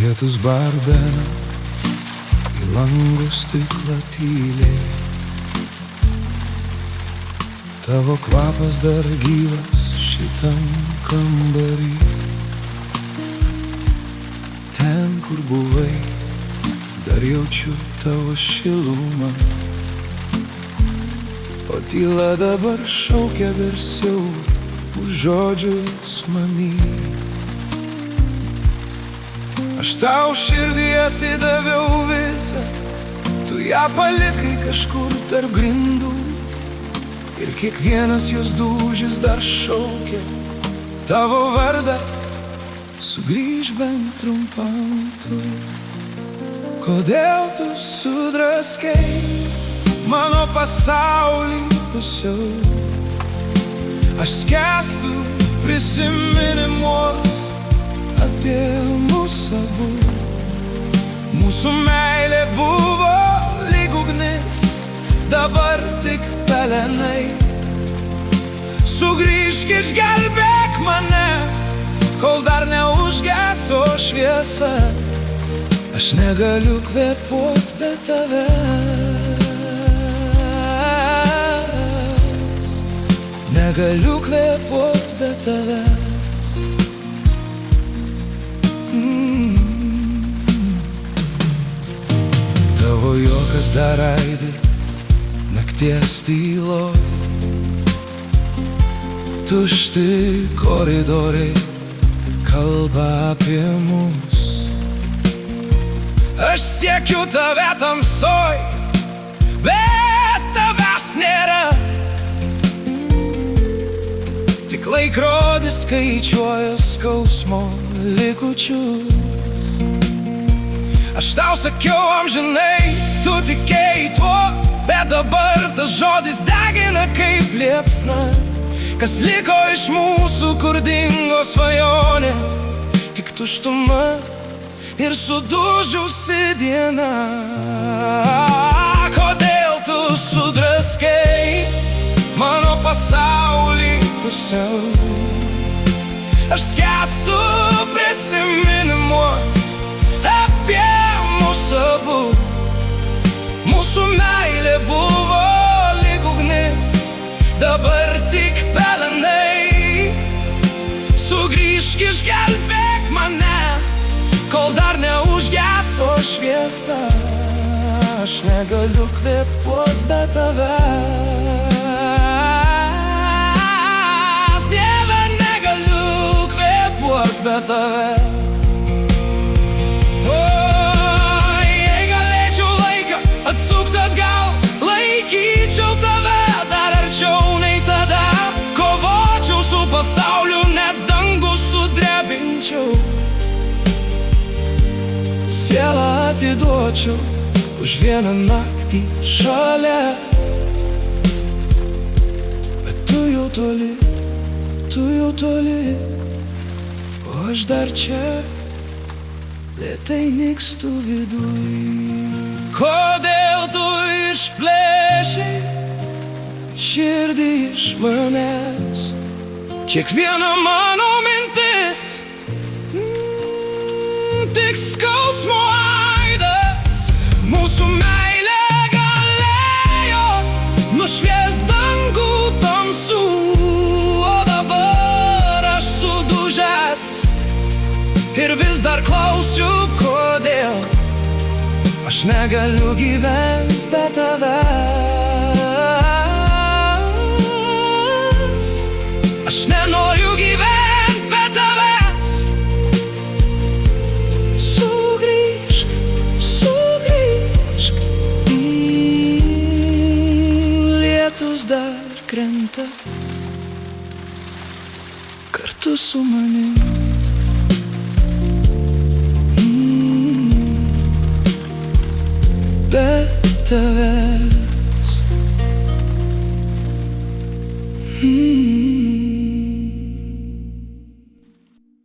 Lietus barbena į langų stiklą tyliai. Tavo kvapas dar gyvas šitam kambarį. Ten, kur buvai, dar jaučiu tavo šilumą, o tyla dabar šaukia garsiau už žodžius manį. Aš tau širdį atidaviau visą, tu ją palikai kažkur tarp grindų, ir kiekvienas jos dūžis dar šaukia tavo vardą. Sugrįžk bent trumpam tu. Kodėl tu sudraskei mano pasaulį pusiau? Aš skęstu prisiminimuos apie mūsų abu. Mūsų meilė buvo lyg ugnis, dabar tik pelenai. Sugrįžk, išgelbėk mane, kol dar neužgeso šviesa. Aš negaliu kvėpuot be tavęs. Negaliu kvėpuot be tavęs. Tavo juokas dar aidi nakties tyloj. Tušti koridoriai kalba apie mus. Aš siekiu tave tamsoj, bet tavęs nėra. Tik laikrodis skaičiuoja skausmo likučius. Aš tau sakiau amžinai, tu tikėjai tuo, bet dabar tas žodis degina kaip liepsna. Kas liko iš mūsų, kur dingo svajonė? Tik tuštuma ir sudužusi diena. Kodėl tu sudraskei mano pasaulį pusiau? Aš skęstu prisiminimuos apie mūsų abu. Mūsų meilė buvo lyg ugnis, dabar tik pelenai. Sugrįžk, išgelbėk mane, kol dar neužgeso šviesa. Aš negaliu kvėpuot be tavęs. Dieve, negaliu kvėpuot be tavęs. Jei galėčiau laiką atsukt atgal, laikyčiau tave dar arčiau nei tada. Kovočiau su pasauliu, net dangų sudrebinčiau. Sielą atiduočiau už vieną naktį šalia. Bet tu jau toli, o aš dar čia lėtai nykstu viduj. Kodėl tu išplėšei širdį iš manęs? Kiekviena mano mintis tik skausmo aidas. Mūsų meilė galėjo nušviest dangų tamsų, o dabar aš sudužęs ir vis dar klausiu, kodėl aš negaliu gyvent be tavęs. Aš nenoriu gyvent be tavęs. Lietus dar krenta kartu su manim. Be tavęs.